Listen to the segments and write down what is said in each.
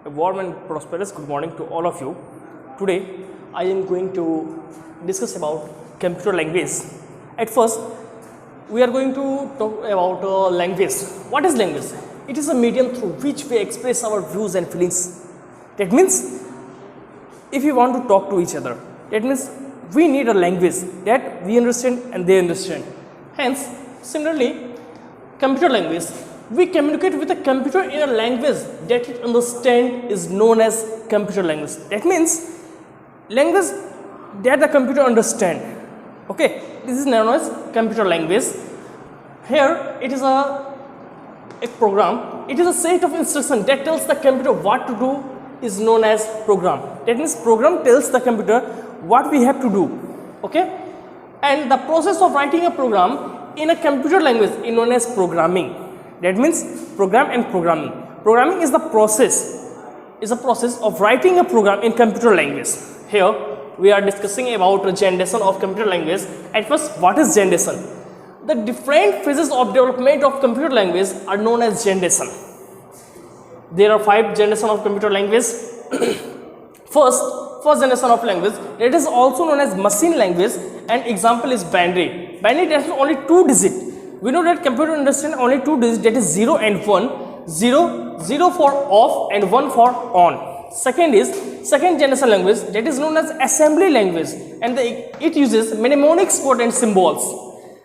A warm and prosperous good morning to all of you. Today I am going to discuss about computer language. At first we are going to talk about language. What is language? It is a medium through which we express our views and feelings. That means if we want to talk to each other, that means we need a language that we understand and they understand. Hence, similarly, computer language, we communicate with a computer in a language that it understands is known as computer language. That means language that the computer understands. Okay, this is known as computer language. Here it is a program. It is a set of instructions that tells the computer what to do is known as program. That means program tells the computer what we have to do. Okay, and the process of writing a program in a computer language is known as programming. That means program and programming. Programming is the process of writing a program in computer language. Here we are discussing about the generation of computer language. At first, what is generation? The different phases of development of computer language are known as generation. There are 5 generations of computer language. First generation of language, it is also known as machine language, and example is binary. Binary has only 2 digits. We know that computer understands only 2 digits, that is 0 and 1. 0 for off and 1 for on. Second generation language, that is known as assembly language, and it uses mnemonics, code and symbols.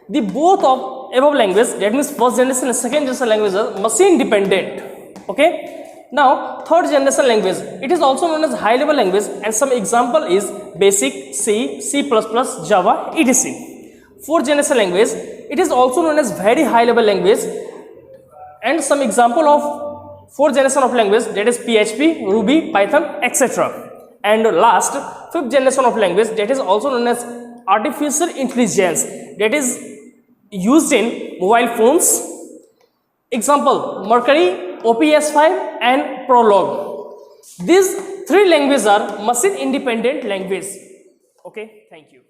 The both of above language, that means first generation and second generation language, are machine dependent. Okay. Now third generation language, it is also known as high level language, and some example is basic, C, C++, Java, etc. Fourth generation language, it is also known as very high level language, and some example of fourth generation of language, that is PHP, Ruby, Python, etc. And last, fifth generation of language, that is also known as artificial intelligence, that is used in mobile phones. Example, Mercury, OPS5 and Prolog. These 3 languages are machine independent language. Okay, thank you.